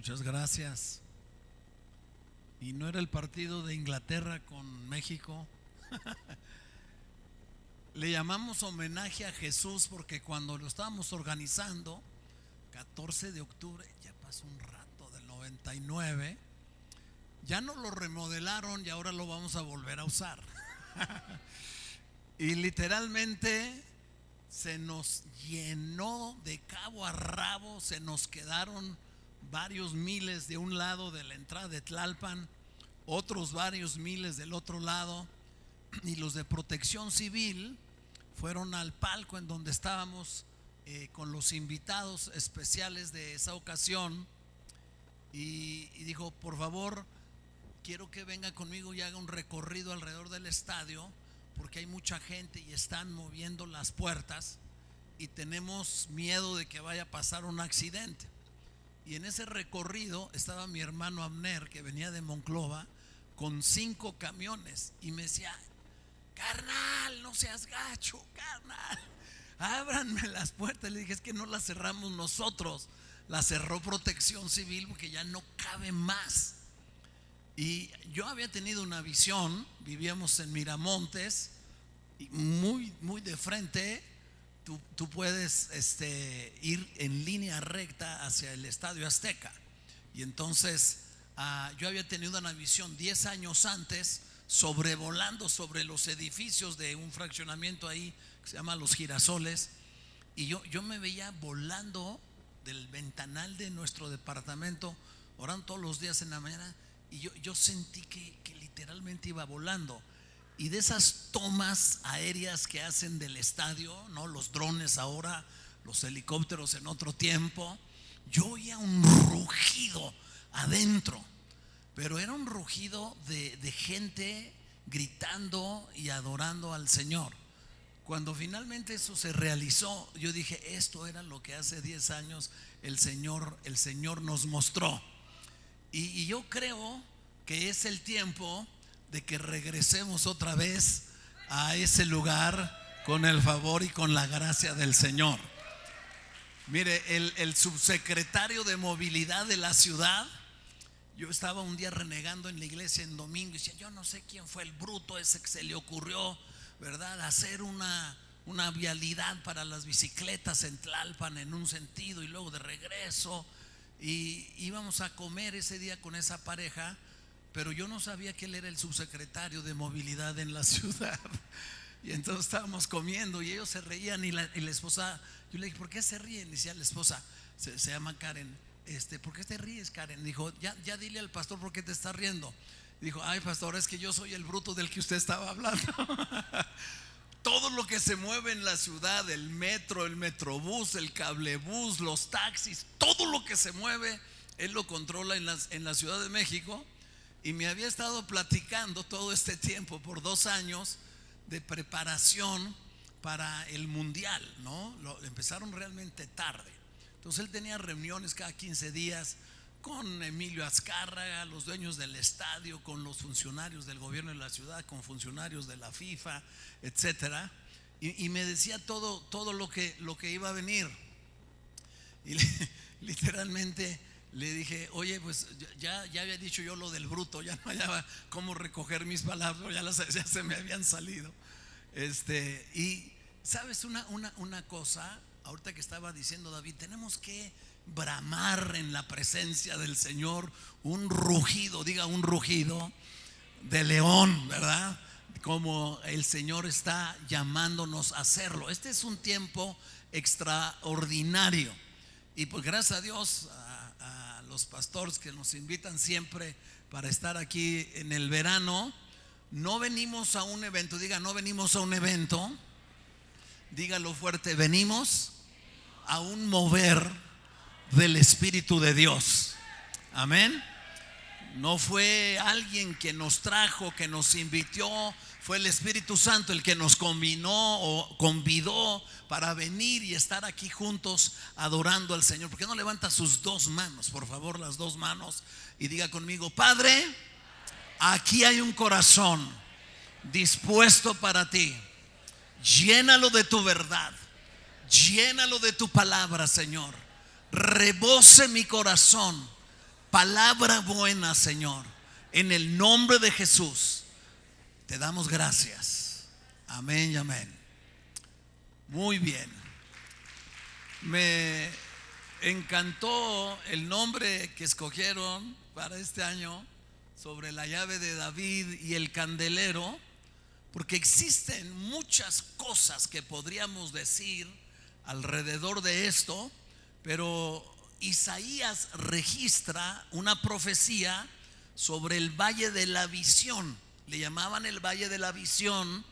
Muchas gracias. Y no era el partido de Inglaterra con México. Le llamamos homenaje a Jesús porque cuando lo estábamos organizando, 14 de octubre, ya pasó un rato, del 99, ya no lo remodelaron y ahora lo vamos a volver a usar. Y literalmente se nos llenó de cabo a rabo, se nos quedaron varios miles de un lado de la entrada de Tlalpan, otros varios miles del otro lado, y los de Protección Civil fueron al palco en donde estábamos con los invitados especiales de esa ocasión y dijo: por favor, quiero que venga conmigo y haga un recorrido alrededor del estadio porque hay mucha gente y están moviendo las puertas y tenemos miedo de que vaya a pasar un accidente. Y en ese recorrido estaba mi hermano Abner, que venía de Monclova con 5 camiones, y me decía: carnal, no seas gacho, carnal, ábranme las puertas. Le dije: es que no las cerramos nosotros, las cerró Protección Civil porque ya no cabe más. Y yo había tenido una visión, vivíamos en Miramontes y muy de frente. Tú puedes ir en línea recta hacia el Estadio Azteca. Y entonces yo había tenido una visión 10 años antes, sobrevolando sobre los edificios de un fraccionamiento ahí que se llama Los Girasoles. Y yo me veía volando del ventanal de nuestro departamento, orando todos los días en la mañana. Y yo sentí que literalmente iba volando. Y de esas tomas aéreas que hacen del estadio, ¿no? Los drones ahora, los helicópteros en otro tiempo, yo oía un rugido adentro, pero era un rugido de gente gritando y adorando al Señor. Cuando finalmente eso se realizó, yo dije: esto era lo que hace 10 años el Señor nos mostró. Y yo creo que es el tiempo de que regresemos otra vez a ese lugar con el favor y con la gracia del Señor. Mire, el subsecretario de movilidad de la ciudad, yo estaba un día renegando en la iglesia en domingo y decía: yo no sé quién fue el bruto ese que se le ocurrió, ¿verdad?, hacer una vialidad para las bicicletas en Tlalpan en un sentido y luego de regreso. Y íbamos a comer ese día con esa pareja, pero yo no sabía que él era el subsecretario de movilidad en la ciudad. Y entonces estábamos comiendo y ellos se reían y la esposa, yo le dije: ¿por qué se ríen? Decía la esposa, se llama Karen, ¿por qué te ríes, Karen? Dijo: ya dile al pastor por qué te estás riendo. Dijo: ay, pastor, es que yo soy el bruto del que usted estaba hablando. Todo lo que se mueve en la ciudad, el metro, el metrobús, el cablebús, los taxis, todo lo que se mueve, él lo controla en la Ciudad de México. Y me había estado platicando todo este tiempo, por 2 años de preparación para el mundial, ¿no? Empezaron realmente tarde. Entonces él tenía reuniones cada 15 días con Emilio Azcárraga, los dueños del estadio, con los funcionarios del gobierno de la ciudad, con funcionarios de la FIFA, etcétera. Y me decía todo lo que iba a venir. Y literalmente le dije: oye, pues ya había dicho yo lo del bruto, ya no hallaba cómo recoger mis palabras, ya se me habían salido. Y sabes una cosa, ahorita que estaba diciendo David, tenemos que bramar en la presencia del Señor un rugido, diga un rugido de león, ¿verdad? Como el Señor está llamándonos a hacerlo. Este es un tiempo extraordinario. Y pues gracias a Dios, a los pastores que nos invitan siempre para estar aquí en el verano. No venimos a un evento, diga: no venimos a un evento, dígalo fuerte: venimos a un mover del Espíritu de Dios. Amén. No fue alguien que nos trajo, que nos invitó, fue el Espíritu Santo el que nos convidó para venir y estar aquí juntos adorando al Señor. ¿Por qué no levanta sus 2 manos, por favor, las 2 manos, y diga conmigo: Padre, aquí hay un corazón dispuesto para ti. Llénalo de tu verdad, llénalo de tu palabra, Señor. Rebose mi corazón palabra buena, Señor. En el nombre de Jesús te damos gracias. Amén y amén. Muy bien. Me encantó el nombre que escogieron para este año, sobre la llave de David y el candelero, porque existen muchas cosas que podríamos decir alrededor de esto, pero Isaías registra una profecía sobre el valle de la visión. Le llamaban el valle de la visión,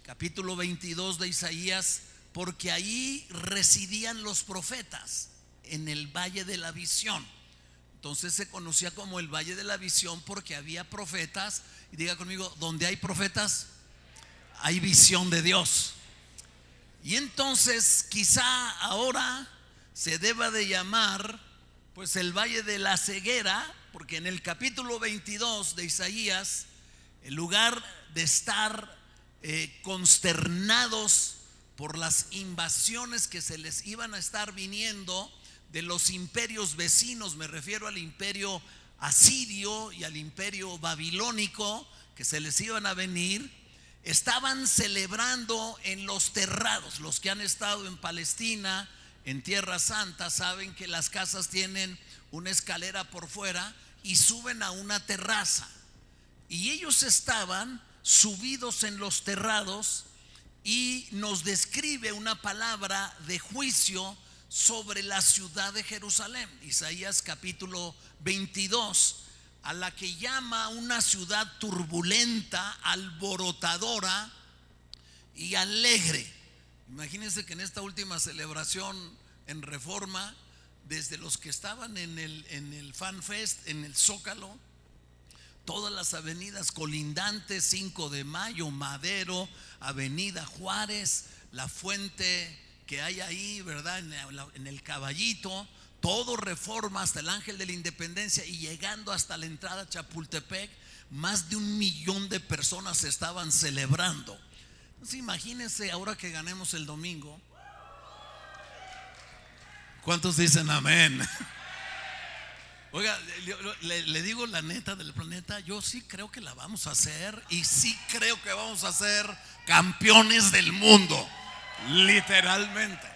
capítulo 22 de Isaías, porque ahí residían los profetas, en el valle de la visión. Entonces se conocía como el valle de la visión porque había profetas. Y diga conmigo, donde hay profetas hay visión de Dios. Y entonces quizá ahora se deba de llamar pues el valle de la ceguera, porque en el capítulo 22 de Isaías, en lugar de estar consternados por las invasiones que se les iban a estar viniendo de los imperios vecinos, me refiero al imperio asirio y al imperio babilónico, que se les iban a venir, estaban celebrando en los terrados. Los que han estado en Palestina, en Tierra Santa, saben que las casas tienen una escalera por fuera y suben a una terraza, y ellos estaban subidos en los terrados, y nos describe una palabra de juicio sobre la ciudad de Jerusalén. Isaías capítulo 22, a la que llama una ciudad turbulenta, alborotadora y alegre. Imagínense que en esta última celebración en Reforma, desde los que estaban en el Fan Fest, en el Zócalo, todas las avenidas colindantes, 5 de Mayo, Madero, Avenida Juárez, la fuente que hay ahí, ¿verdad? En el Caballito, todo Reforma hasta el Ángel de la Independencia y llegando hasta la entrada a Chapultepec, más de 1 millón de personas estaban celebrando. Entonces imagínense ahora que ganemos el domingo. ¿Cuántos dicen amén? Oiga, le digo la neta del planeta, yo sí creo que la vamos a hacer, y sí creo que vamos a ser campeones del mundo, literalmente.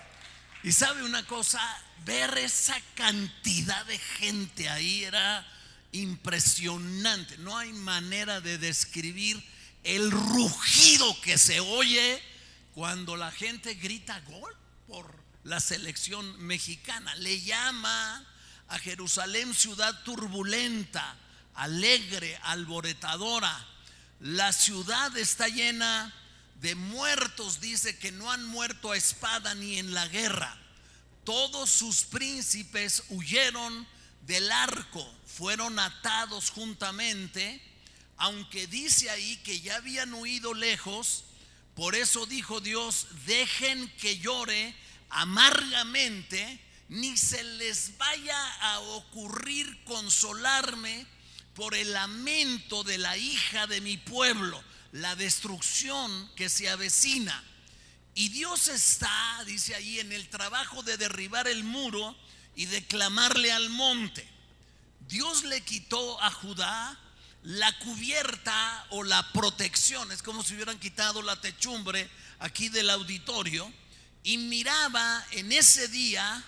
Y sabe una cosa, ver esa cantidad de gente ahí era impresionante. No hay manera de describir el rugido que se oye cuando la gente grita gol por la selección mexicana. Le llama a Jerusalén ciudad turbulenta, alegre, alborotadora. La ciudad está llena de muertos, dice, que no han muerto a espada ni en la guerra. Todos sus príncipes huyeron del arco, fueron atados juntamente, aunque dice ahí que ya habían huido lejos. Por eso dijo Dios: dejen que llore amargamente, ni se les vaya a ocurrir consolarme por el lamento de la hija de mi pueblo, la destrucción que se avecina. Y Dios está, dice ahí, en el trabajo de derribar el muro y de clamarle al monte. Dios le quitó a Judá la cubierta o la protección. Es como si hubieran quitado la techumbre aquí del auditorio, y miraba en ese día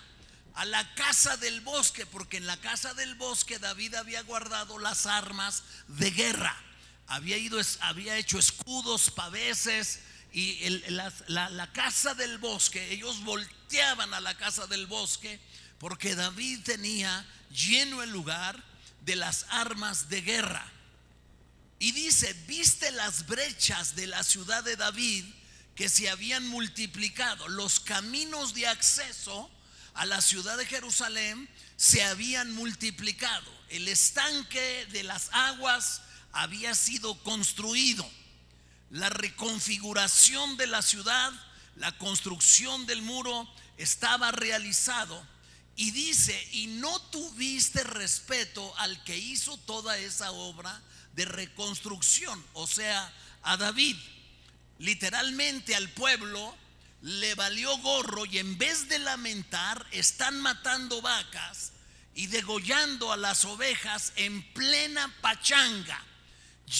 a la casa del bosque, porque en la casa del bosque David había guardado las armas de guerra. Había hecho escudos, paveses, y la casa del bosque, ellos volteaban a la casa del bosque porque David tenía lleno el lugar de las armas de guerra. Y dice: viste las brechas de la ciudad de David que se habían multiplicado. Los caminos de acceso a la ciudad de Jerusalén se habían multiplicado. El estanque de las aguas había sido construido. La reconfiguración de la ciudad, la construcción del muro estaba realizado. Y dice: y no tuviste respeto al que hizo toda esa obra de reconstrucción, o sea, a David. Literalmente al pueblo le valió gorro, y en vez de lamentar, están matando vacas y degollando a las ovejas en plena pachanga,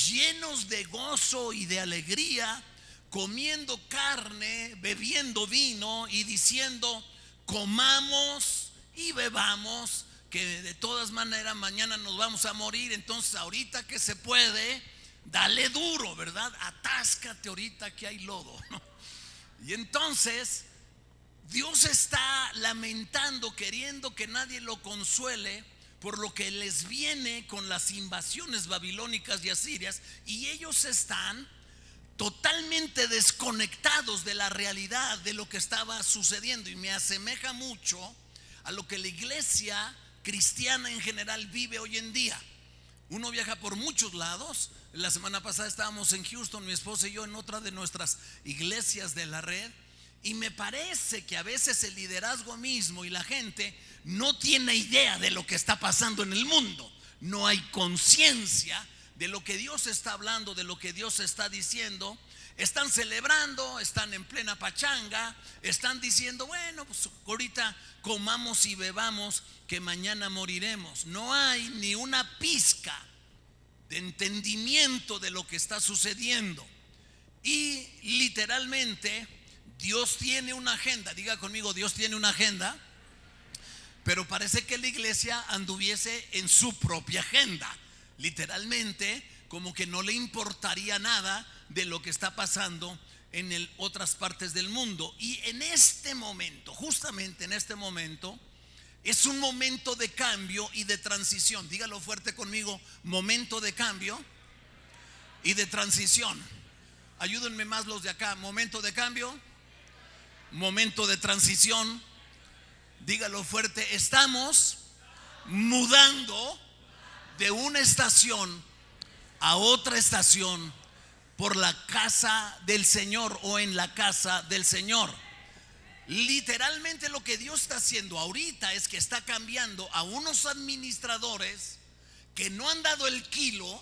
llenos de gozo y de alegría, comiendo carne, bebiendo vino y diciendo: comamos y bebamos, que de todas maneras mañana nos vamos a morir. Entonces ahorita que se puede, dale duro, ¿verdad? Atáscate ahorita que hay lodo, ¿no? Y entonces Dios está lamentando, queriendo que nadie lo consuele por lo que les viene con las invasiones babilónicas y asirias, y ellos están totalmente desconectados de la realidad de lo que estaba sucediendo. Y me asemeja mucho a lo que la iglesia cristiana en general vive hoy en día. Uno viaja por muchos lados. La semana pasada estábamos en Houston, mi esposa y yo, en otra de nuestras iglesias de la red, y me parece que a veces el liderazgo mismo y la gente no tiene idea de lo que está pasando en el mundo. No hay conciencia de lo que Dios está hablando, de lo que Dios está diciendo. Están celebrando, están en plena pachanga, están diciendo: bueno, pues ahorita comamos y bebamos, que mañana moriremos. No hay ni una pizca de entendimiento de lo que está sucediendo. Y literalmente Dios tiene una agenda. Diga conmigo: Dios tiene una agenda. Pero parece que la iglesia anduviese en su propia agenda. Literalmente, como que no le importaría nada de lo que está pasando en otras partes del mundo. Y en este momento, justamente en este momento, es un momento de cambio y de transición. Dígalo fuerte conmigo: momento de cambio y de transición. Ayúdenme más los de acá. Momento de cambio, momento de transición. Dígalo fuerte: estamos mudando de una estación a otra estación por la casa del Señor, o en la casa del Señor. Literalmente lo que Dios está haciendo ahorita es que está cambiando a unos administradores que no han dado el kilo,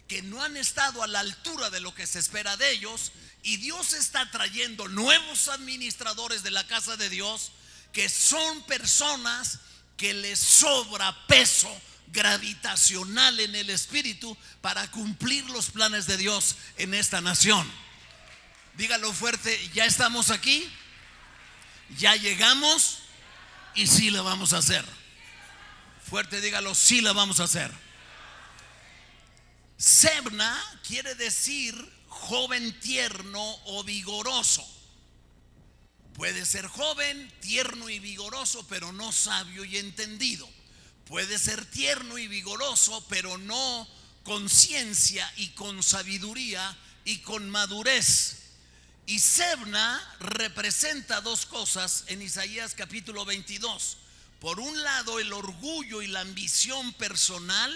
que no han estado a la altura de lo que se espera de ellos, y Dios está trayendo nuevos administradores de la casa de Dios, que son personas que les sobra peso gravitacional en el espíritu para cumplir los planes de Dios en esta nación. Dígalo fuerte: ya estamos aquí, ya llegamos, y sí la vamos a hacer. Fuerte, dígalo: sí la vamos a hacer. Sebna quiere decir joven tierno o vigoroso. Puede ser joven, tierno y vigoroso, pero no sabio y entendido. Puede ser tierno y vigoroso, pero no con ciencia y con sabiduría y con madurez. Y Sebna representa dos cosas en Isaías capítulo 22. Por un lado, el orgullo y la ambición personal.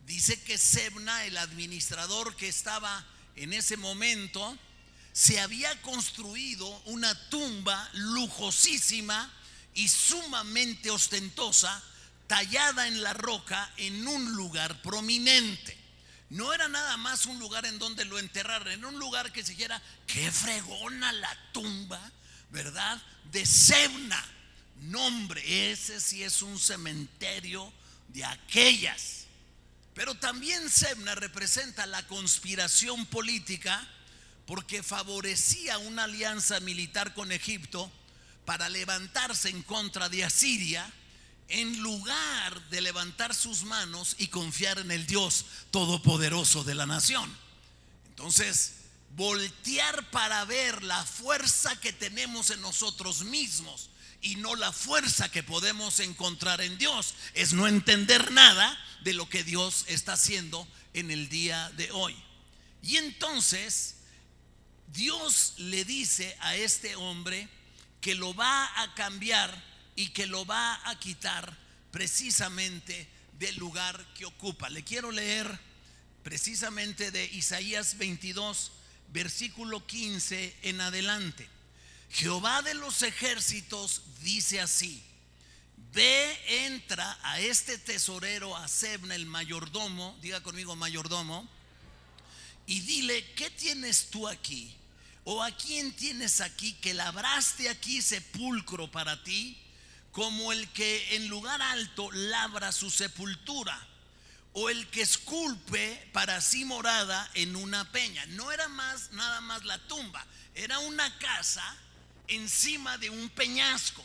Dice que Sebna, el administrador que estaba en ese momento, se había construido una tumba lujosísima y sumamente ostentosa, tallada en la roca en un lugar prominente. No era nada más un lugar en donde lo enterraran, era un lugar que se dijera: qué fregona la tumba, ¿verdad?, de Sebna. Nombre, ese sí es un cementerio de aquellas. Pero también Sebna representa la conspiración política, porque favorecía una alianza militar con Egipto para levantarse en contra de Asiria, en lugar de levantar sus manos y confiar en el Dios todopoderoso de la nación. Entonces, voltear para ver la fuerza que tenemos en nosotros mismos y no la fuerza que podemos encontrar en Dios, es no entender nada de lo que Dios está haciendo en el día de hoy. Y entonces Dios le dice a este hombre que lo va a cambiar y que lo va a quitar precisamente del lugar que ocupa. Le quiero leer precisamente de Isaías 22, versículo 15 en adelante. Jehová de los ejércitos dice así: ve, entra a este tesorero, a Sebna el mayordomo, diga conmigo mayordomo, y dile: ¿qué tienes tú aquí? ¿O a quién tienes aquí que labraste aquí sepulcro para ti? como el que en lugar alto labra su sepultura, o el que esculpe para sí morada en una peña. No era más, nada más la tumba, era una casa encima de un peñasco.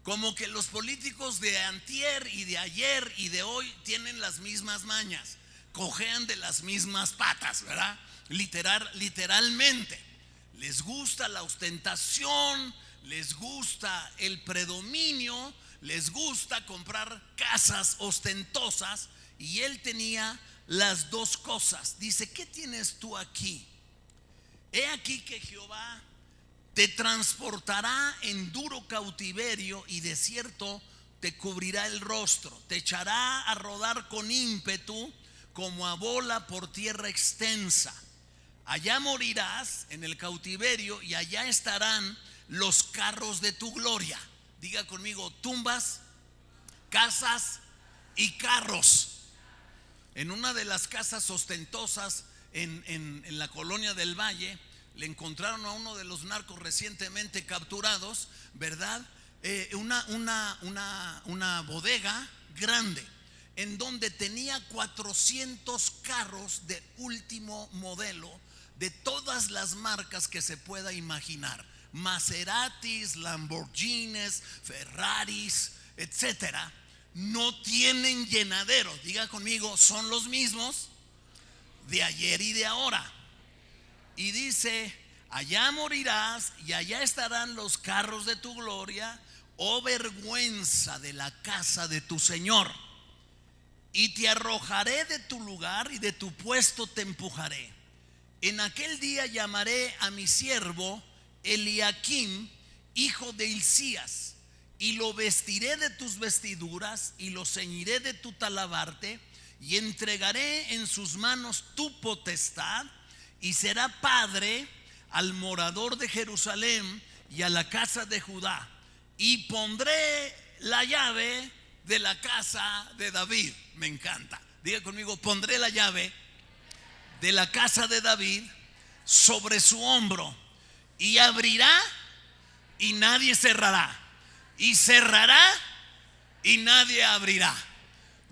Como que los políticos de antier y de ayer y de hoy tienen las mismas mañas, cojean de las mismas patas, ¿verdad? Literalmente. Les gusta la ostentación, les gusta el predominio, les gusta comprar casas ostentosas. Y él tenía las dos cosas. Dice: ¿qué tienes tú aquí? He aquí que Jehová te transportará en duro cautiverio, y de cierto te cubrirá el rostro, te echará a rodar con ímpetu como a bola por tierra extensa. Allá morirás en el cautiverio, y allá estarán los carros de tu gloria. Diga conmigo: tumbas, casas y carros. En una de las casas ostentosas en la colonia del Valle, le encontraron a uno de los narcos recientemente capturados, ¿verdad? Una bodega grande en donde tenía 400 carros de último modelo, de todas las marcas que se pueda imaginar: Maseratis, Lamborghinis, Ferraris, etcétera. No tienen llenadero. Diga conmigo: son los mismos de ayer y de ahora. Y dice: allá morirás y allá estarán los carros de tu gloria, oh vergüenza de la casa de tu Señor. Y te arrojaré de tu lugar y de tu puesto te empujaré. En aquel día llamaré a mi siervo Eliakim, hijo de Hilcías, y lo vestiré de tus vestiduras y lo ceñiré de tu talabarte, y entregaré en sus manos tu potestad, y será padre al morador de Jerusalén y a la casa de Judá, y pondré la llave de la casa de David. Me encanta. Diga conmigo: pondré la llave de la casa de David sobre su hombro, y abrirá y nadie cerrará, y cerrará y nadie abrirá.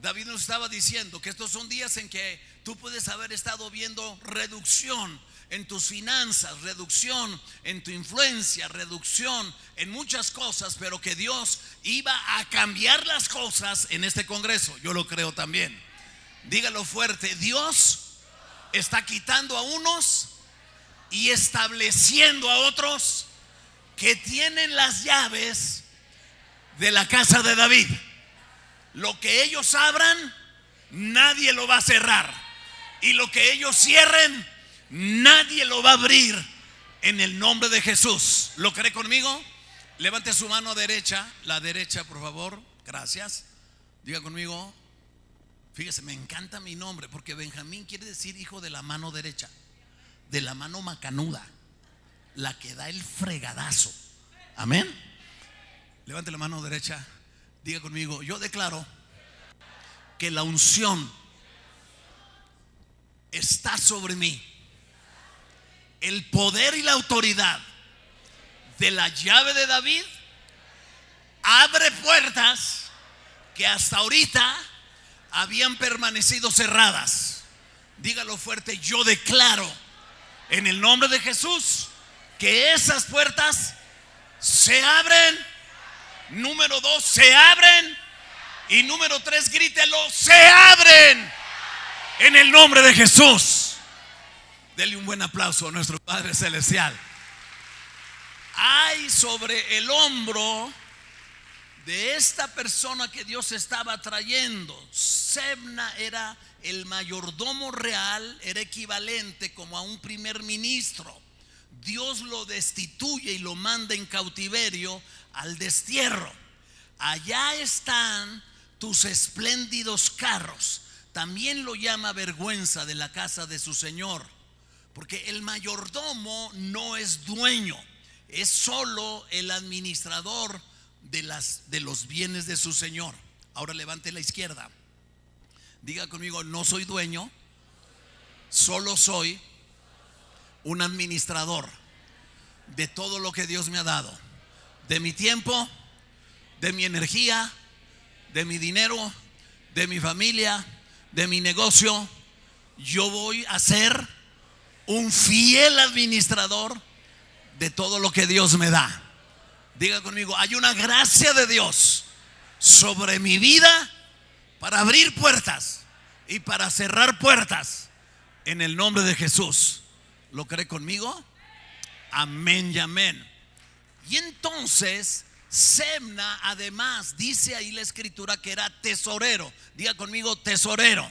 David nos estaba diciendo que estos son días en que tú puedes haber estado viendo reducción en tus finanzas, reducción en tu influencia, reducción en muchas cosas, pero que Dios iba a cambiar las cosas en este Congreso. Yo lo creo también. Dígalo fuerte: Dios está quitando a unos y estableciendo a otros que tienen las llaves de la casa de David. Lo que ellos abran, nadie lo va a cerrar, y lo que ellos cierren, nadie lo va a abrir, en el nombre de Jesús. ¿Lo cree conmigo? Levante su mano derecha, la derecha, por favor. Gracias. Diga conmigo. Fíjese, me encanta mi nombre, porque Benjamín quiere decir hijo de la mano derecha, de la mano macanuda, la que da el fregadazo. Amén. Levante la mano derecha. Diga conmigo: yo declaro que la unción está sobre mí. El poder y la autoridad de la llave de David abre puertas que hasta ahorita habían permanecido cerradas. Dígalo fuerte: yo declaro en el nombre de Jesús que esas puertas se abren. Número 2, se abren. Y número 3, grítelo: se abren en el nombre de Jesús. Dele un buen aplauso a nuestro Padre Celestial. Hay sobre el hombro de esta persona que Dios estaba trayendo. Sebna era el mayordomo real, era equivalente como a un primer ministro. Dios lo destituye y lo manda en cautiverio al destierro. Allá están tus espléndidos carros. También lo llama vergüenza de la casa de su Señor, porque el mayordomo no es dueño, es solo el administrador de los bienes de su Señor. Ahora levante la izquierda. Diga conmigo: no soy dueño, solo soy un administrador de todo lo que Dios me ha dado, de mi tiempo, de mi energía, de mi dinero, de mi familia, de mi negocio. Yo voy a ser un fiel administrador de todo lo que Dios me da. Diga conmigo, hay una gracia de Dios sobre mi vida para abrir puertas y para cerrar puertas en el nombre de Jesús. ¿Lo cree conmigo? Amén y amén. Y entonces Semna, además, dice ahí la escritura que era tesorero. Diga conmigo, tesorero.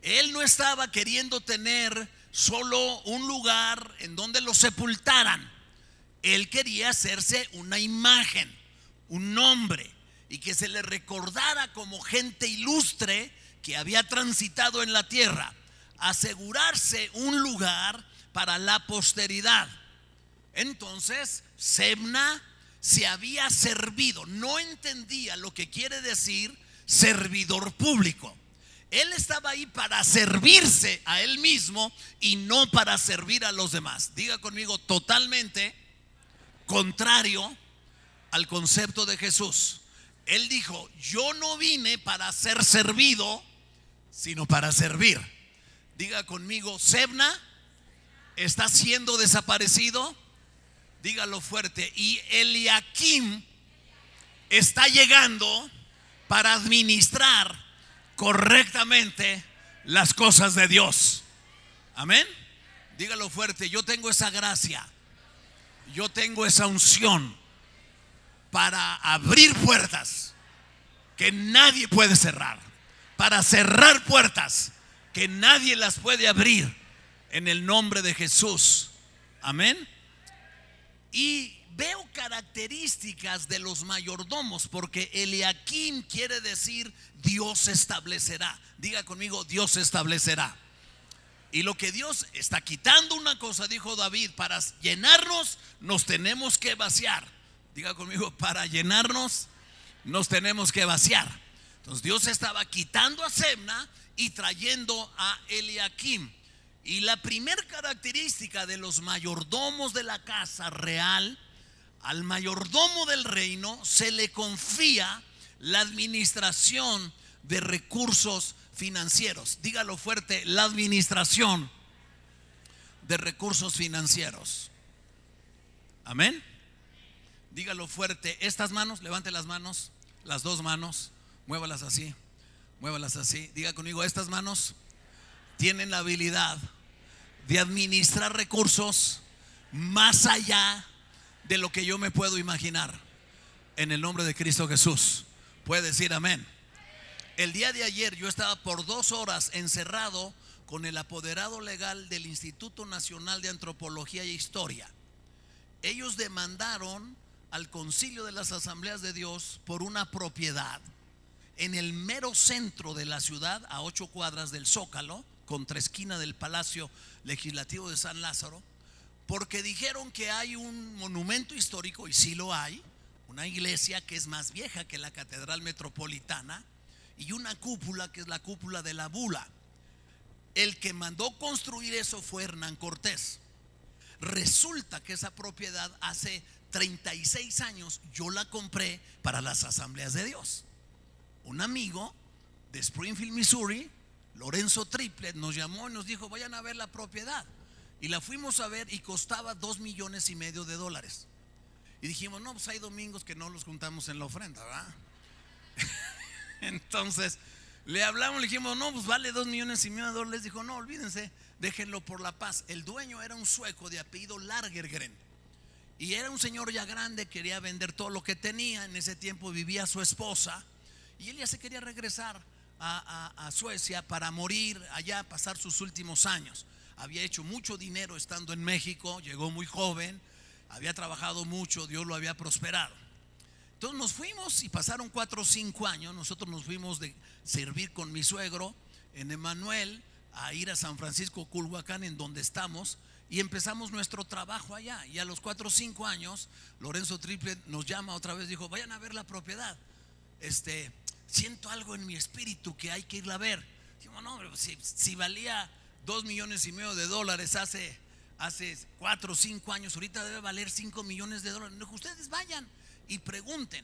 Él no estaba queriendo tener solo un lugar en donde lo sepultaran. Él quería hacerse una imagen, un nombre, y que se le recordara como gente ilustre que había transitado en la tierra. Asegurarse un lugar para la posteridad. Entonces Semna se había servido, no entendía lo que quiere decir servidor público. Él estaba ahí para servirse a él mismo y no para servir a los demás. Diga conmigo, totalmente contrario al concepto de Jesús. Él dijo, yo no vine para ser servido, sino para servir. Diga conmigo, Semna está siendo desaparecido. Dígalo fuerte. Y Eliakim está llegando para administrar correctamente las cosas de Dios. Amén. Dígalo fuerte. Yo tengo esa gracia, yo tengo esa unción para abrir puertas que nadie puede cerrar, para cerrar puertas que nadie las puede abrir, en el nombre de Jesús. Amén. Y veo características de los mayordomos, porque Eliakim quiere decir Dios establecerá. Diga conmigo, Dios establecerá. Y lo que Dios está quitando una cosa, dijo David, para llenarnos nos tenemos que vaciar. Diga conmigo, para llenarnos nos tenemos que vaciar. Entonces Dios estaba quitando a Semna y trayendo a Eliakim. Y la primera característica de los mayordomos de la casa real, al mayordomo del reino se le confía la administración de recursos financieros. Dígalo fuerte, la administración de recursos financieros. Amén. Dígalo fuerte. Estas manos, levante las manos, las dos manos, muévalas así, muévalas así. Diga conmigo, estas manos tienen la habilidad de administrar recursos más allá de lo que yo me puedo imaginar. En el nombre de Cristo Jesús. Puede decir amén. El día de ayer yo estaba por 2 horas encerrado con el apoderado legal del Instituto Nacional de Antropología e Historia. Ellos demandaron al Concilio de las Asambleas de Dios por una propiedad en el mero centro de la ciudad, a 8 cuadras del Zócalo, contraesquina del Palacio Legislativo de San Lázaro, porque dijeron que hay un monumento histórico, y sí lo hay, una iglesia que es más vieja que la Catedral Metropolitana, y una cúpula que es la cúpula de la Bula. El que mandó construir eso fue Hernán Cortés. Resulta que esa propiedad hace 36 años yo la compré para las Asambleas de Dios. Un amigo de Springfield, Missouri, Lorenzo Triplet, nos llamó y nos dijo, vayan a ver la propiedad. Y la fuimos a ver y costaba $2.5 millones. Y dijimos, no, pues hay domingos que no los juntamos en la ofrenda, ¿verdad? Entonces le hablamos, le dijimos, no, pues vale $2.5 millones. Dijo, no, olvídense, déjenlo por la paz. El dueño era un sueco de apellido Lagergren, y era un señor ya grande, quería vender todo lo que tenía. En ese tiempo vivía su esposa, y él ya se quería regresar a Suecia para morir allá, pasar sus últimos años. Había hecho mucho dinero estando en México, llegó muy joven, había trabajado mucho, Dios lo había prosperado. Entonces nos fuimos y pasaron 4 o 5 años. Nosotros nos fuimos de servir con mi suegro en Emanuel a ir a San Francisco, Culhuacán, en donde estamos, y empezamos nuestro trabajo allá. Y a los 4 o 5 años Lorenzo Triplet nos llama otra vez, dijo, vayan a ver la propiedad. Siento algo en mi espíritu que hay que irla a ver. Dijimos, no, pero si valía $2.5 millones hace 4 o 5 años, ahorita debe valer $5 millones. Ustedes vayan y pregunten.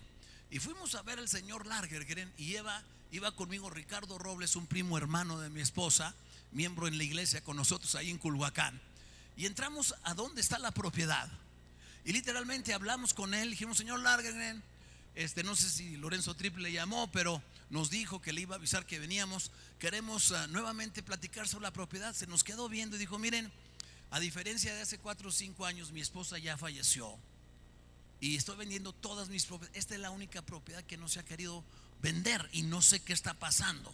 Y fuimos a ver al señor Lagergren y iba conmigo Ricardo Robles, un primo hermano de mi esposa, miembro en la iglesia con nosotros ahí en Culhuacán. Y entramos a donde está la propiedad. Y literalmente hablamos con él, dijimos: señor Lagergren, no sé si Lorenzo Triple le llamó, pero nos dijo que le iba a avisar que veníamos. Queremos nuevamente platicar sobre la propiedad. Se nos quedó viendo y dijo: miren, a diferencia de hace 4 o 5 años, mi esposa ya falleció y estoy vendiendo todas mis propiedades. Esta es la única propiedad que no se ha querido vender y no sé qué está pasando.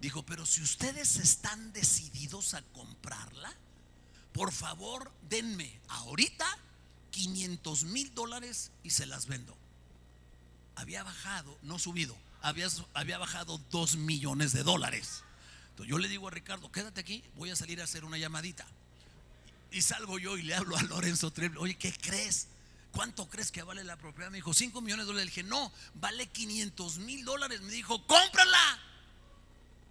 Dijo: pero si ustedes están decididos a comprarla, por favor denme ahorita $500,000 y se las vendo. Había bajado, no subido, había bajado $2 millones. Entonces yo le digo a Ricardo: quédate aquí, voy a salir a hacer una llamadita. Y salgo yo y le hablo a Lorenzo Triple: oye, ¿qué crees? ¿Cuánto crees que vale la propiedad? Me dijo: $5 millones. Le dije: no, vale $500,000. Me dijo: cómprala.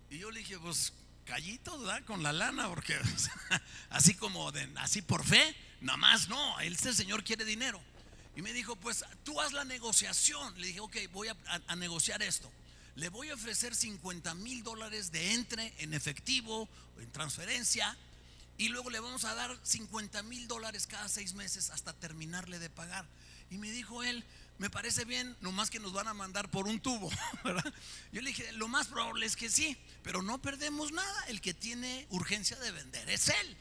Y yo le dije: pues callitos, ¿verdad? Con la lana, porque así como así por fe, nada más no, este señor quiere dinero. Y me dijo: pues tú haz la negociación. Le dije: ok, voy a negociar esto. Le voy a ofrecer $50,000 de entre en efectivo o en transferencia, y luego le vamos a dar $50,000 cada 6 meses hasta terminarle de pagar. Y me dijo él: me parece bien, nomás que nos van a mandar por un tubo, ¿verdad? Yo le dije: lo más probable es que sí, pero no perdemos nada. El que tiene urgencia de vender es él.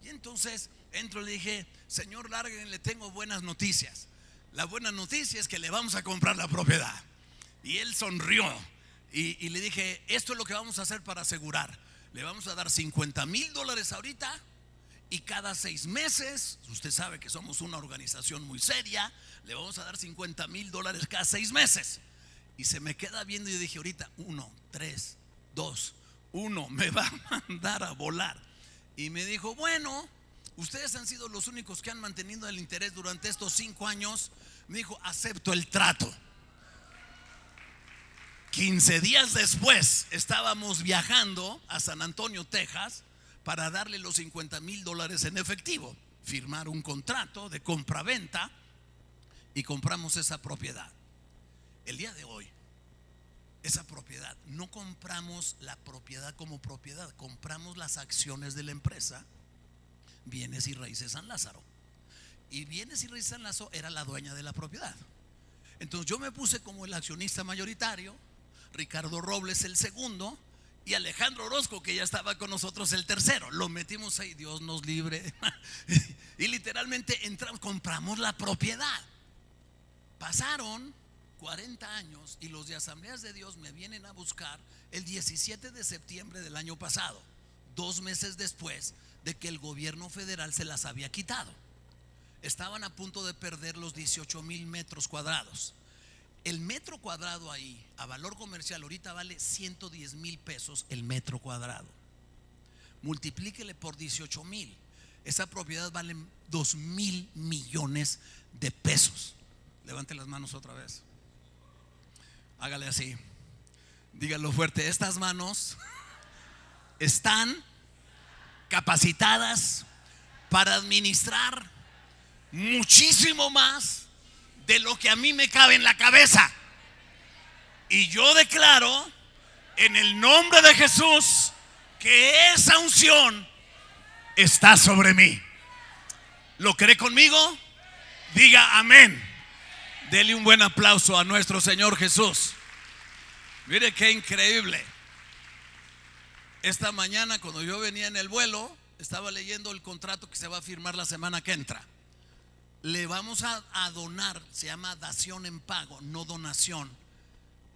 Y entonces entro y le dije: señor Lagergren, le tengo buenas noticias. La buena noticia es que le vamos a comprar la propiedad. Y él sonrió y le dije: esto es lo que vamos a hacer para asegurar. Le vamos a dar $50,000 ahorita, y cada 6 meses, usted sabe que somos una organización muy seria, le vamos a dar $50,000 cada 6 meses. Y se me queda viendo y yo dije: ahorita 1, 3, 2, 1, me va a mandar a volar. Y me dijo: bueno, ustedes han sido los únicos que han mantenido el interés durante estos 5 años. Me dijo: acepto el trato. 15 días después estábamos viajando a San Antonio, Texas, para darle los $50,000 en efectivo, firmar un contrato de compra-venta, y compramos esa propiedad. El día de hoy, esa propiedad, no compramos la propiedad como propiedad, compramos las acciones de la empresa Bienes y Raíces San Lázaro. Y Bienes y Raíces San Lázaro era la dueña de la propiedad. Entonces yo me puse como el accionista mayoritario, Ricardo Robles el segundo, y Alejandro Orozco, que ya estaba con nosotros, el tercero. Lo metimos ahí, Dios nos libre. Y literalmente entramos, compramos la propiedad. Pasaron 40 años y los de Asambleas de Dios me vienen a buscar el 17 de septiembre del año pasado, 2 meses después de que el gobierno federal se las había quitado. Estaban a punto de perder los 18,000 metros cuadrados. El metro cuadrado ahí, a valor comercial, ahorita vale $110,000 el metro cuadrado. Multiplíquele por 18,000. Esa propiedad vale $2,000 millones. Levante las manos otra vez. Hágale así. Dígalo fuerte: estas manos están capacitadas para administrar muchísimo más de lo que a mí me cabe en la cabeza. Y yo declaro en el nombre de Jesús que esa unción está sobre mí. ¿Lo cree conmigo? Diga amén. Dele un buen aplauso a nuestro Señor Jesús. Mire qué increíble. Esta mañana, cuando yo venía en el vuelo, estaba leyendo el contrato que se va a firmar la semana que entra. Le vamos a donar, se llama dación en pago, no donación,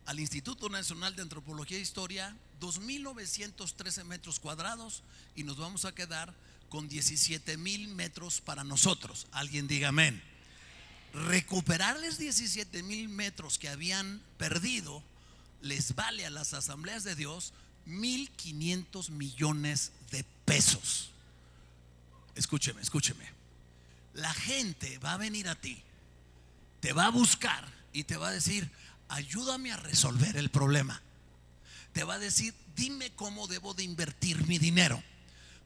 al Instituto Nacional de Antropología e Historia, 2,913 metros cuadrados, y nos vamos a quedar con 17,000 metros para nosotros. Alguien diga amén. Recuperarles 17,000 metros que habían perdido les vale a las Asambleas de Dios $1,500 millones. Escúcheme. La gente va a venir a ti, te va a buscar y te va a decir: ayúdame a resolver el problema. Te va a decir: dime cómo debo de invertir mi dinero,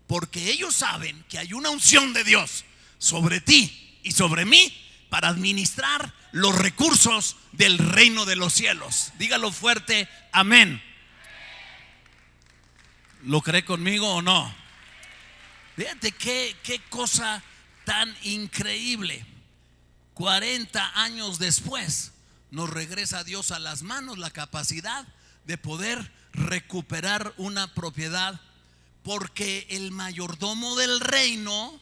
porque ellos saben que hay una unción de Dios sobre ti y sobre mí para administrar los recursos del reino de los cielos. Dígalo fuerte, amén. ¿Lo cree conmigo o no? Fíjate qué cosa tan increíble. 40 años después nos regresa Dios a las manos la capacidad de poder recuperar una propiedad, porque el mayordomo del reino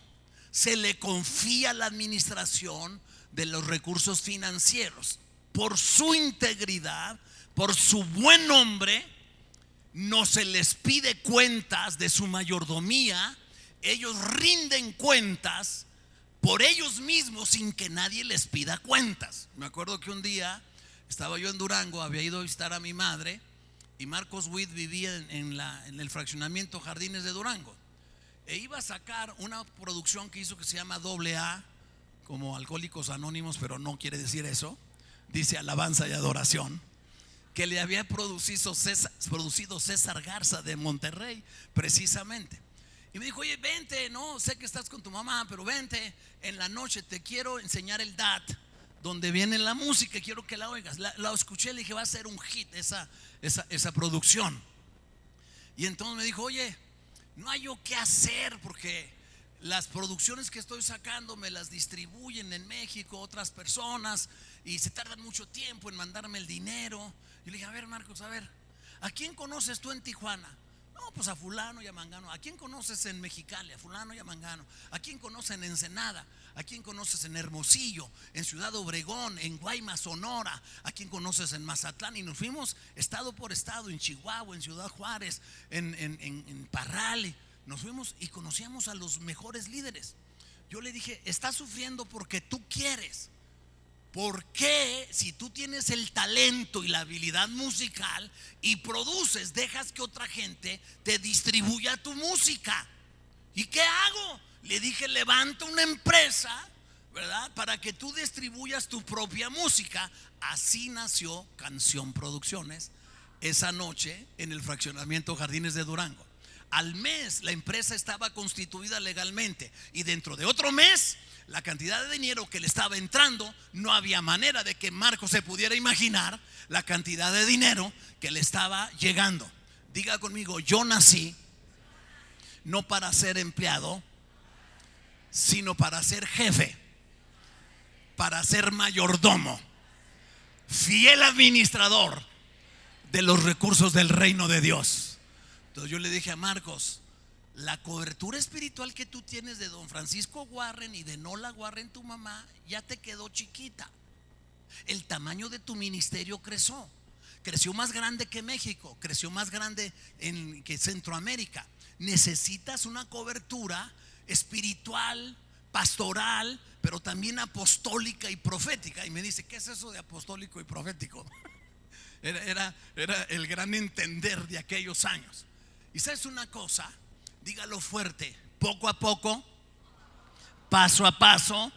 se le confía la administración de los recursos financieros. Por su integridad, por su buen nombre, no se les pide cuentas de su mayordomía. Ellos rinden cuentas por ellos mismos sin que nadie les pida cuentas. Me acuerdo que un día estaba yo en Durango, había ido a visitar a mi madre, y Marcos Witt vivía en el fraccionamiento Jardines de Durango, e iba a sacar una producción que hizo que se llama AA, como Alcohólicos Anónimos, pero no quiere decir eso, dice alabanza y adoración, que le había producido César Garza de Monterrey, precisamente. Y me dijo: oye, vente, no sé que estás con tu mamá, pero vente en la noche, te quiero enseñar el DAT, donde viene la música, quiero que la oigas. La escuché, le dije: va a ser un hit esa producción. Y entonces me dijo: oye, no hay yo qué hacer, porque las producciones que estoy sacando me las distribuyen en México otras personas y se tardan mucho tiempo en mandarme el dinero. Y le dije: a ver, Marcos, a ver, ¿a quién conoces tú en Tijuana? No, pues a fulano y a mangano. ¿A quién conoces en Mexicali? A fulano y a mangano. ¿A quién conoces en Ensenada? ¿A quién conoces en Hermosillo? En Ciudad Obregón, en Guaymas, Sonora. ¿A quién conoces en Mazatlán? Y nos fuimos estado por estado, en Chihuahua, en Ciudad Juárez, en Parral. Nos fuimos y conocíamos a los mejores líderes. Yo le dije: estás sufriendo porque tú quieres. ¿Por qué, si tú tienes el talento y la habilidad musical y produces, dejas que otra gente te distribuya tu música? ¿Y qué hago? Le dije: levanta una empresa, ¿verdad?, para que tú distribuyas tu propia música. Así nació Canción Producciones esa noche en el fraccionamiento Jardines de Durango. Al mes la empresa estaba constituida legalmente, y dentro de otro mes la cantidad de dinero que le estaba entrando, no había manera de que Marcos se pudiera imaginar la cantidad de dinero que le estaba llegando. Diga conmigo: yo nací no para ser empleado, sino para ser jefe, para ser mayordomo, fiel administrador de los recursos del reino de Dios. Entonces yo le dije a Marcos: la cobertura espiritual que tú tienes de don Francisco Warren y de Nola Warren, tu mamá, ya te quedó chiquita. El tamaño de tu ministerio creció más grande que México, creció más grande que Centroamérica. Necesitas una cobertura espiritual, pastoral, pero también apostólica y profética. Y me dice: ¿qué es eso de apostólico y profético? Era el gran entender de aquellos años. Y sabes una cosa, dígalo fuerte: poco a poco, paso a paso,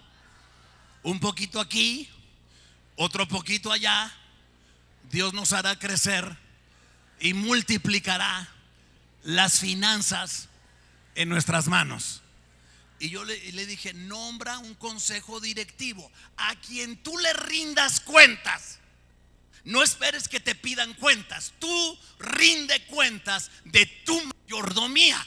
un poquito aquí, otro poquito allá, Dios nos hará crecer y multiplicará las finanzas en nuestras manos. Y yo le dije: nombra un consejo directivo a quien tú le rindas cuentas. No esperes que te pidan cuentas, tú rinde cuentas de tu mayordomía.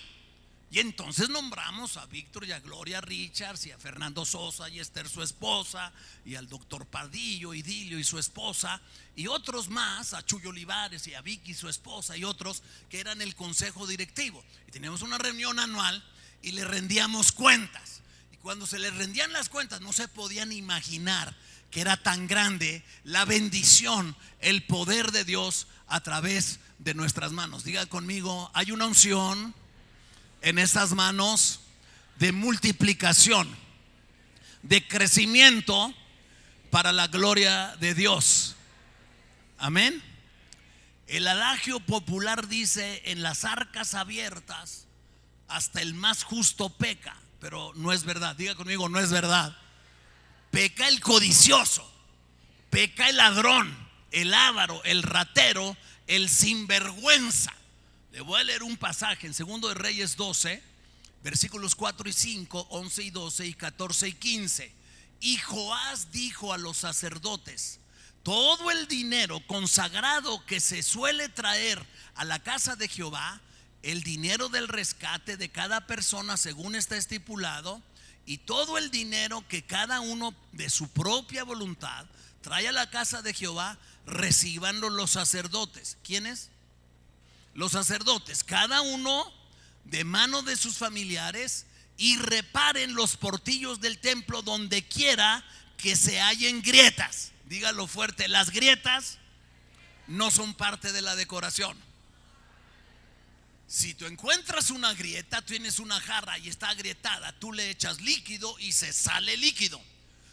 Y entonces nombramos a Víctor y a Gloria Richards y a Fernando Sosa y a Esther su esposa, y al doctor Padillo, Idilio y su esposa, y otros más, a Chuyo Olivares y a Vicky su esposa, y otros que eran el consejo directivo. Y teníamos una reunión anual y le rendíamos cuentas. Y cuando se les rendían las cuentas, no se podían imaginar que era tan grande la bendición, el poder de Dios a través de nuestras manos. Diga conmigo: hay una unción en estas manos de multiplicación, de crecimiento para la gloria de Dios. Amén. El adagio popular dice: en las arcas abiertas hasta el más justo peca. Pero no es verdad. Diga conmigo: no es verdad. Peca el codicioso, peca el ladrón, el avaro, el ratero, el sinvergüenza. Le voy a leer un pasaje en 2 de Reyes 12, versículos 4 y 5, 11 y 12 y 14 y 15. Y Joás dijo a los sacerdotes: todo el dinero consagrado que se suele traer a la casa de Jehová, el dinero del rescate de cada persona según está estipulado, y todo el dinero que cada uno de su propia voluntad trae a la casa de Jehová, recíbanlo los sacerdotes. ¿Quiénes? Los sacerdotes, cada uno de mano de sus familiares, y reparen los portillos del templo donde quiera que se hallen grietas. Dígalo fuerte: las grietas no son parte de la decoración. Si tú encuentras una grieta, tienes una jarra y está agrietada, tú le echas líquido y se sale líquido.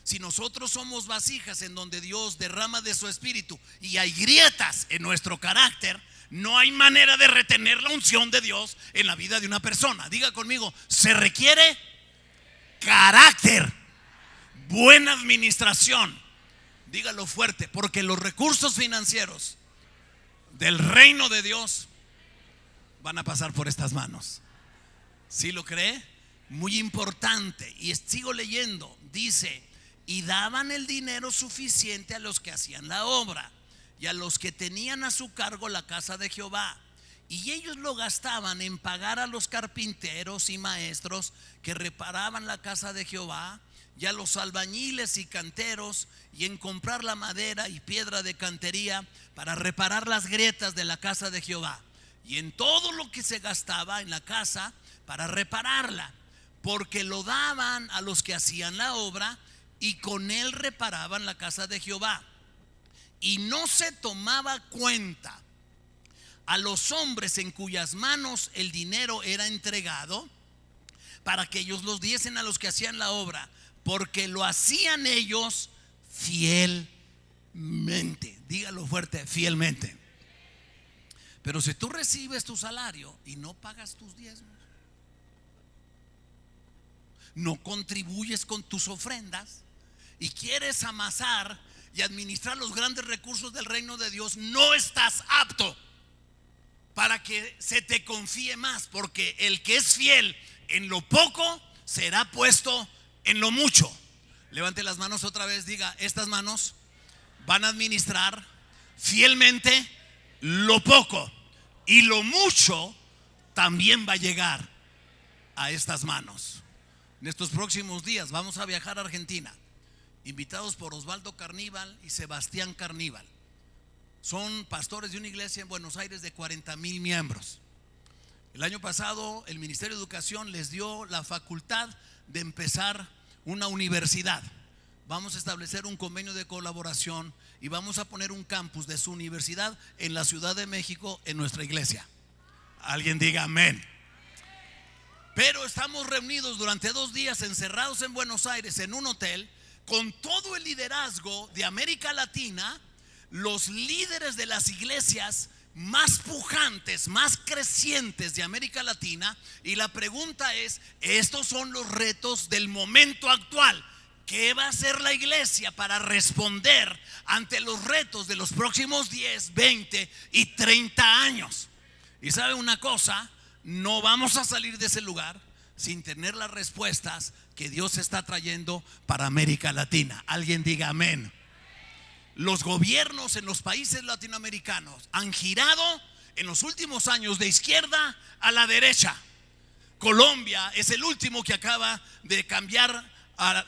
Si nosotros somos vasijas en donde Dios derrama de su espíritu y hay grietas en nuestro carácter, no hay manera de retener la unción de Dios en la vida de una persona. Diga conmigo: se requiere carácter, buena administración. Dígalo fuerte, porque los recursos financieros del reino de Dios van a pasar por estas manos. ¿Sí lo cree? Muy importante. Y sigo leyendo. Dice: y daban el dinero suficiente a los que hacían la obra y a los que tenían a su cargo la casa de Jehová, y ellos lo gastaban en pagar a los carpinteros y maestros que reparaban la casa de Jehová, y a los albañiles y canteros, y en comprar la madera y piedra de cantería para reparar las grietas de la casa de Jehová, y en todo lo que se gastaba en la casa para repararla, porque lo daban a los que hacían la obra, y con él reparaban la casa de Jehová. Y no se tomaba cuenta a los hombres en cuyas manos el dinero era entregado, para que ellos los diesen a los que hacían la obra, porque lo hacían ellos fielmente. Dígalo fuerte: fielmente. Pero si tú recibes tu salario y no pagas tus diezmos, no contribuyes con tus ofrendas y quieres amasar y administrar los grandes recursos del reino de Dios, no estás apto para que se te confíe más, porque el que es fiel en lo poco será puesto en lo mucho. Levante las manos otra vez, diga: estas manos van a administrar fielmente lo poco, y lo mucho también va a llegar a estas manos. En estos próximos días vamos a viajar a Argentina, invitados por Osvaldo Carníbal y Sebastián Carníbal. Son pastores de una iglesia en Buenos Aires de 40,000 miembros. El año pasado el Ministerio de Educación les dio la facultad de empezar una universidad. Vamos a establecer un convenio de colaboración y vamos a poner un campus de su universidad en la Ciudad de México, en nuestra iglesia. Alguien diga amén. Pero estamos reunidos durante 2 días, encerrados en Buenos Aires, en un hotel, con todo el liderazgo de América Latina, los líderes de las iglesias más pujantes, más crecientes de América Latina. Y la pregunta es: estos son los retos del momento actual. ¿Qué va a hacer la iglesia para responder ante los retos de los próximos 10, 20 y 30 años? Y sabe una cosa: no vamos a salir de ese lugar sin tener las respuestas que Dios está trayendo para América Latina. Alguien diga amén. Los gobiernos en los países latinoamericanos han girado en los últimos años de izquierda a la derecha. Colombia es el último que acaba de cambiar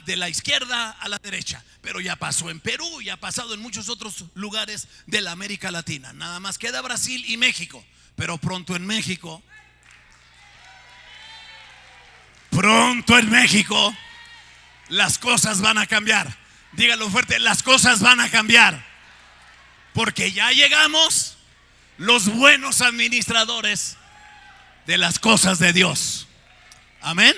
de la izquierda a la derecha, pero ya pasó en Perú y ha pasado en muchos otros lugares de la América Latina. Nada más queda Brasil y México, pero pronto en México las cosas van a cambiar. Dígalo fuerte: las cosas van a cambiar, porque ya llegamos los buenos administradores de las cosas de Dios. Amén.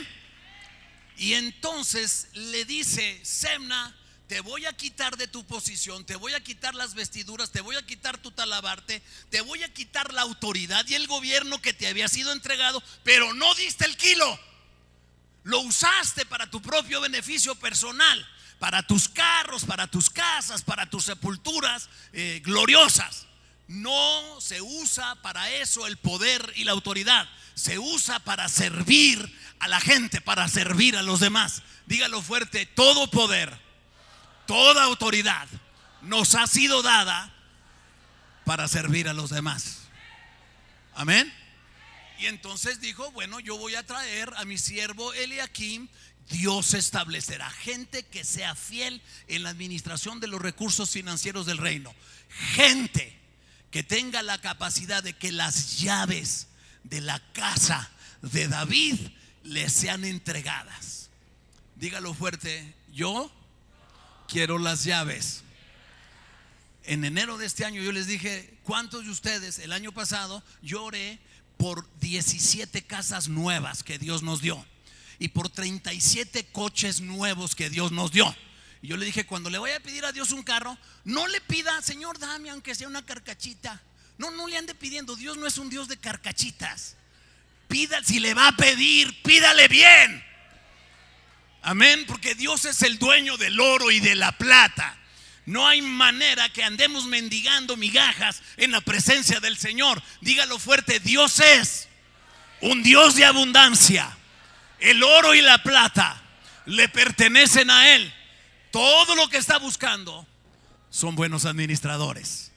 Y entonces le dice Semna: te voy a quitar de tu posición, te voy a quitar las vestiduras, te voy a quitar tu talabarte, te voy a quitar la autoridad y el gobierno que te había sido entregado, pero no diste el kilo. Lo usaste para tu propio beneficio personal, para tus carros, para tus casas, para tus sepulturas gloriosas. No se usa para eso el poder y la autoridad. Se usa para servir a la gente, para servir a los demás. Dígalo fuerte: todo poder Toda autoridad nos ha sido dada para servir a los demás. Amén. Y entonces dijo, bueno, yo voy a traer a mi siervo Eliakim. Dios establecerá gente que sea fiel en la administración de los recursos financieros del reino. Gente que tenga la capacidad de que las llaves de la casa de David le sean entregadas. Dígalo fuerte: yo quiero las llaves. En enero de este año yo les dije, ¿cuántos de ustedes el año pasado yo oré por 17 casas nuevas que Dios nos dio y por 37 coches nuevos que Dios nos dio? Y yo le dije, cuando le vaya a pedir a Dios un carro, no le pida, Señor, dame aunque sea una carcachita. No le ande pidiendo. Dios no es un Dios de carcachitas. Pida, si le va a pedir, pídale bien. Amén, porque Dios es el dueño del oro y de la plata. No hay manera que andemos mendigando migajas en la presencia del Señor. Dígalo fuerte: Dios es un Dios de abundancia. El oro y la plata le pertenecen a Él. Todo lo que está buscando son buenos administradores.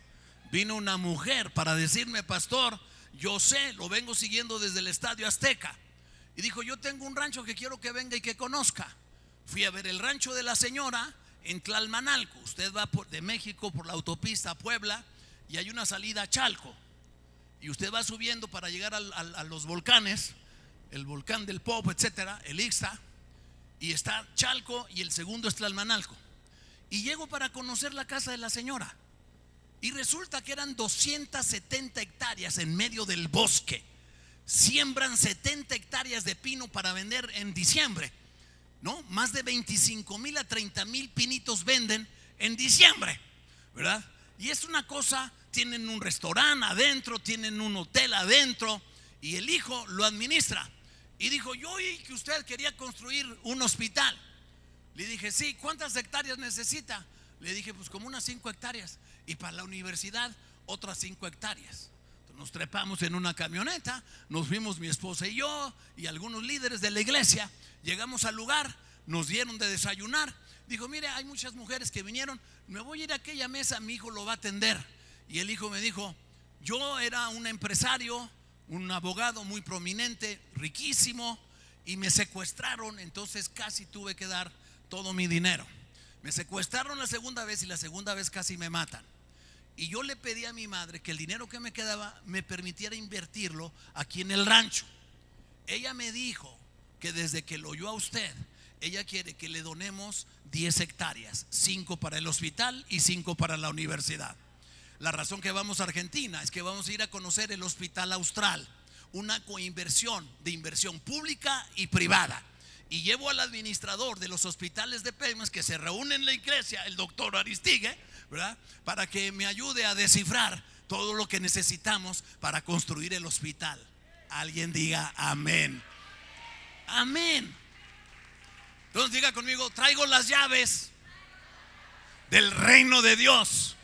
Vino una mujer para decirme, pastor, yo sé, lo vengo siguiendo desde el Estadio Azteca. Y dijo, yo tengo un rancho que quiero que venga y que conozca. Fui a ver el rancho de la señora en Tlalmanalco. Usted va de México por la autopista a Puebla y hay una salida a Chalco. Y usted va subiendo para llegar a los volcanes, el volcán del Popo, etcétera, el Ixta. Y está Chalco y el segundo es Tlalmanalco. Y llego para conocer la casa de la señora. Y resulta que eran 270 hectáreas en medio del bosque. Siembran 70 hectáreas de pino para vender en diciembre. ¿No? Más de 25,000 a 30,000 pinitos venden en diciembre, ¿verdad? Y es una cosa, tienen un restaurante adentro, tienen un hotel adentro, y el hijo lo administra. Y dijo, yo oí que usted quería construir un hospital. Le dije, sí, ¿cuántas hectáreas necesita? Le dije, pues como unas 5 hectáreas. Y para la universidad, otras 5 hectáreas. Entonces nos trepamos en una camioneta, nos fuimos mi esposa y yo y algunos líderes de la iglesia. Llegamos al lugar, nos dieron de desayunar. Dijo, mire, hay muchas mujeres que vinieron, me voy a ir a aquella mesa, mi hijo lo va a atender. Y el hijo me dijo, yo era un empresario, un abogado muy prominente, riquísimo, y me secuestraron, entonces casi tuve que dar todo mi dinero. Me secuestraron la segunda vez y la segunda vez casi me matan. Y yo le pedí a mi madre que el dinero que me quedaba me permitiera invertirlo aquí en el rancho. Ella me dijo que desde que lo oyó a usted, ella quiere que le donemos 10 hectáreas, 5 para el hospital y 5 para la universidad. La razón que vamos a Argentina es que vamos a ir a conocer el Hospital Austral, una coinversión de inversión pública y privada. Y llevo al administrador de los hospitales de Pemex, que se reúne en la iglesia, el doctor Aristigue, ¿verdad?, para que me ayude a descifrar todo lo que necesitamos para construir el hospital. Alguien diga amén. Amén. Entonces diga conmigo, traigo las llaves del reino de Dios,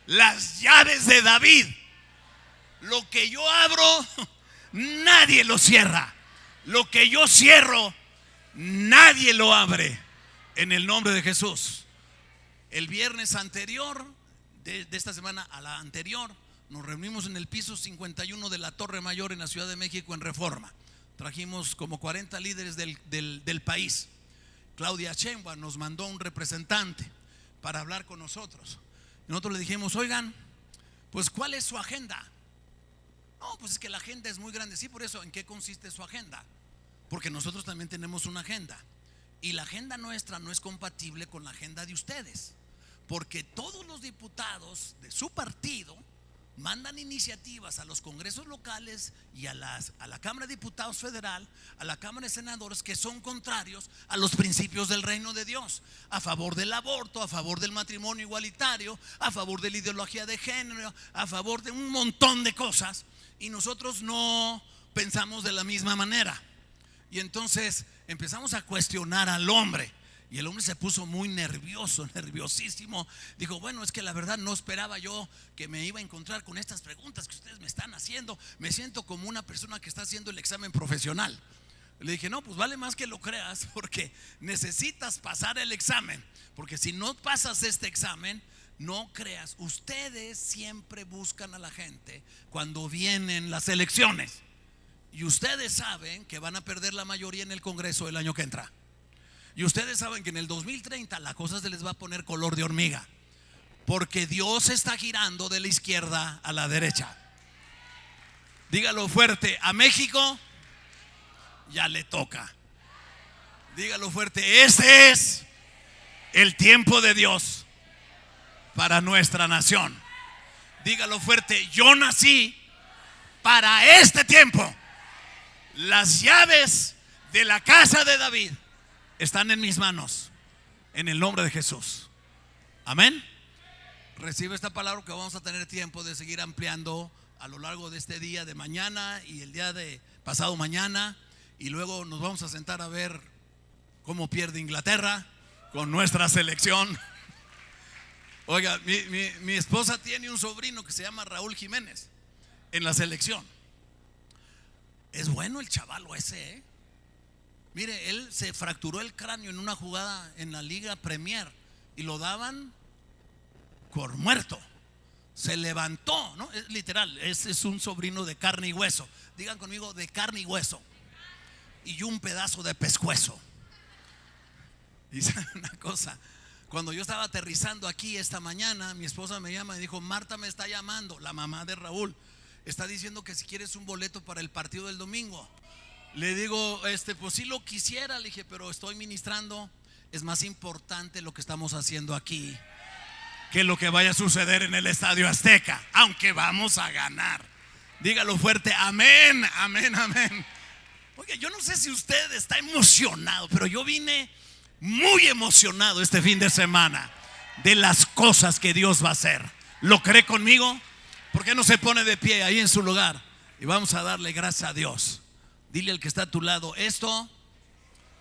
las llaves de David. Lo que yo abro, nadie lo cierra. Lo que yo cierro, nadie lo abre. En el nombre de Jesús. El viernes anterior de esta semana a la anterior, nos reunimos en el piso 51 de la Torre Mayor en la Ciudad de México, en Reforma. Trajimos como 40 líderes del país. Claudia Sheinbaum nos mandó un representante para hablar con nosotros. Nosotros le dijimos, oigan, pues ¿cuál es su agenda? No, pues es que la agenda es muy grande. Sí, por eso, ¿en qué consiste su agenda? Porque nosotros también tenemos una agenda. Y la agenda nuestra no es compatible con la agenda de ustedes. Porque todos los diputados de su partido mandan iniciativas a los congresos locales y a la Cámara de Diputados Federal, a la Cámara de Senadores, que son contrarios a los principios del reino de Dios, a favor del aborto, a favor del matrimonio igualitario, a favor de la ideología de género, a favor de un montón de cosas. Y nosotros no pensamos de la misma manera. Y entonces empezamos a cuestionar al hombre. Y el hombre se puso muy nervioso, nerviosísimo. Dijo, bueno, es que la verdad no esperaba yo que me iba a encontrar con estas preguntas que ustedes me están haciendo. Me siento como una persona que está haciendo el examen profesional, Le dije, no, pues vale más que lo creas, porque necesitas pasar el examen. Porque si no pasas este examen, no creas. Ustedes siempre buscan a la gente cuando vienen las elecciones, y ustedes saben que van a perder la mayoría en el Congreso el año que entra. Y ustedes saben que en el 2030 la cosa se les va a poner color de hormiga, porque Dios está girando de la izquierda a la derecha. Dígalo fuerte: a México ya le toca. Dígalo fuerte: este es el tiempo de Dios para nuestra nación. Dígalo fuerte: yo nací para este tiempo. Las llaves de la casa de David están en mis manos, en el nombre de Jesús. Amén. Recibe esta palabra, que vamos a tener tiempo de seguir ampliando a lo largo de este día, de mañana y el día de pasado mañana. Y luego nos vamos a sentar a ver cómo pierde Inglaterra con nuestra selección. Oiga, mi esposa tiene un sobrino que se llama Raúl Jiménez en la selección. Es bueno el chavalo ese, ¿eh? Mire, él se fracturó el cráneo en una jugada en la Liga Premier y lo daban por muerto. Se levantó, ¿no? Es literal, es un sobrino de carne y hueso. Digan conmigo: de carne y hueso. Y un pedazo de pescuezo. Y sabe una cosa, cuando yo estaba aterrizando aquí esta mañana, mi esposa me llama y dijo: Marta me está llamando, la mamá de Raúl, está diciendo que si quieres un boleto para el partido del domingo. Le digo, pues sí lo quisiera. Le dije, pero estoy ministrando. Es más importante lo que estamos haciendo aquí que lo que vaya a suceder en el Estadio Azteca, aunque vamos a ganar. Dígalo fuerte: amén, amén, amén. Oye, yo no sé si usted está emocionado, pero yo vine muy emocionado este fin de semana de las cosas que Dios va a hacer. ¿Lo cree conmigo? ¿Por qué no se pone de pie ahí en su lugar? Y vamos a darle gracias a Dios. Dile al que está a tu lado: esto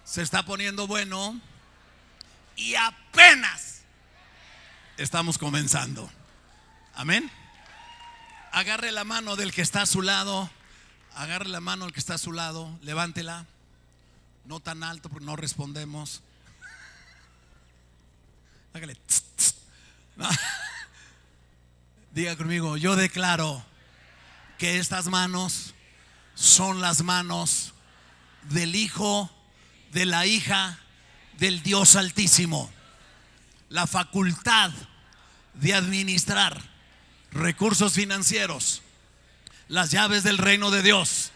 se está poniendo bueno y apenas estamos comenzando. Amén. Agarre la mano del que está a su lado. Agarre la mano del que está a su lado. Levántela. No tan alto porque no respondemos. Hágale tss, tss. No. Diga conmigo: yo declaro que estas manos son las manos del Hijo, de la hija del Dios Altísimo. La facultad de administrar recursos financieros, las llaves del reino de Dios,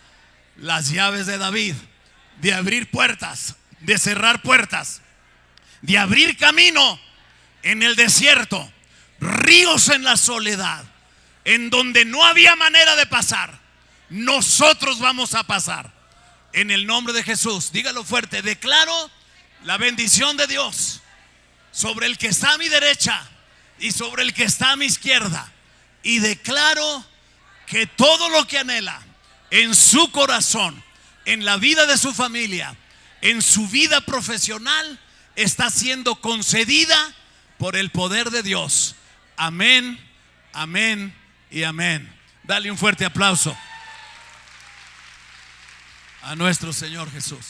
las llaves de David, de abrir puertas, de cerrar puertas, de abrir camino en el desierto, ríos en la soledad, en donde no había manera de pasar. Nosotros vamos a pasar en el nombre de Jesús. Dígalo fuerte: declaro la bendición de Dios sobre el que está a mi derecha y sobre el que está a mi izquierda. Y declaro que todo lo que anhela en su corazón, en la vida de su familia, en su vida profesional, está siendo concedida por el poder de Dios. Amén, amén y amén. Dale un fuerte aplauso a nuestro Señor Jesús.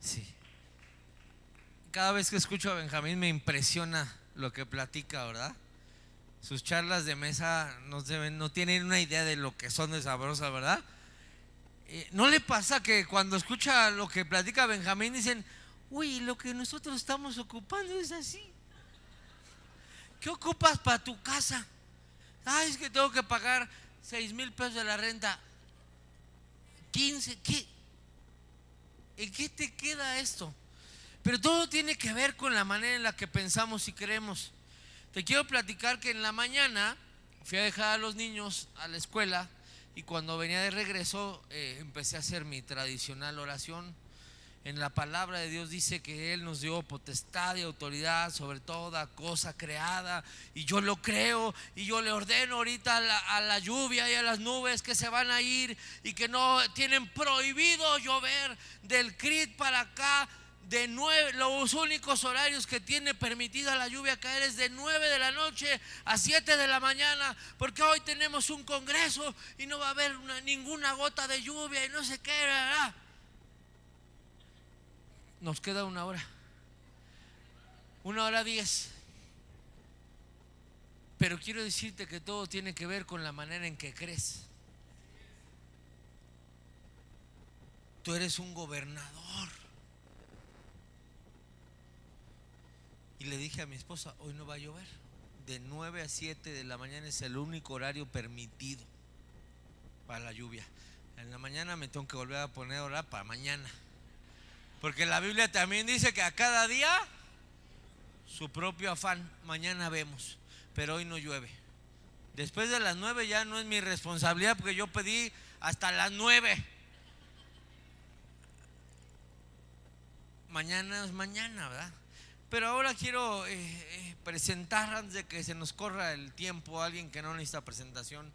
Sí. Cada vez que escucho a Benjamín me impresiona lo que platica, ¿verdad? Sus charlas de mesa no tienen una idea de lo que son de sabrosas, ¿verdad? ¿No le pasa que cuando escucha lo que platica Benjamín dicen: uy, lo que nosotros estamos ocupando es así? ¿Qué ocupas para tu casa? Ay, es que tengo que pagar 6,000 pesos de la renta. 15, ¿qué? ¿En qué te queda esto? Pero todo tiene que ver con la manera en la que pensamos y creemos. Te quiero platicar que en la mañana fui a dejar a los niños a la escuela y cuando venía de regreso empecé a hacer mi tradicional oración. En la palabra de Dios dice que Él nos dio potestad y autoridad sobre toda cosa creada, y yo lo creo, y yo le ordeno ahorita a la lluvia y a las nubes que se van a ir y que no tienen prohibido llover del CRIT para acá. de 9, los únicos horarios que tiene permitida la lluvia caer es de 9 de la noche a 7 de la mañana, porque hoy tenemos un congreso y no va a haber ninguna gota de lluvia y no sé qué, ¿verdad? Nos queda 1 hora, 1 hora 10. Pero quiero decirte que todo tiene que ver con la manera en que crees. Tú eres un gobernador. Y le dije a mi esposa, hoy no va a llover. De 9 a 7 de la mañana es el único horario permitido para la lluvia. En la mañana me tengo que volver a poner a orar para mañana. Porque la Biblia también dice que a cada día su propio afán. Mañana vemos, pero hoy no llueve. Después de las 9 ya no es mi responsabilidad, porque yo pedí hasta las 9. Mañana es mañana, ¿verdad? Pero ahora quiero presentar, antes de que se nos corra el tiempo, a alguien que no necesita presentación.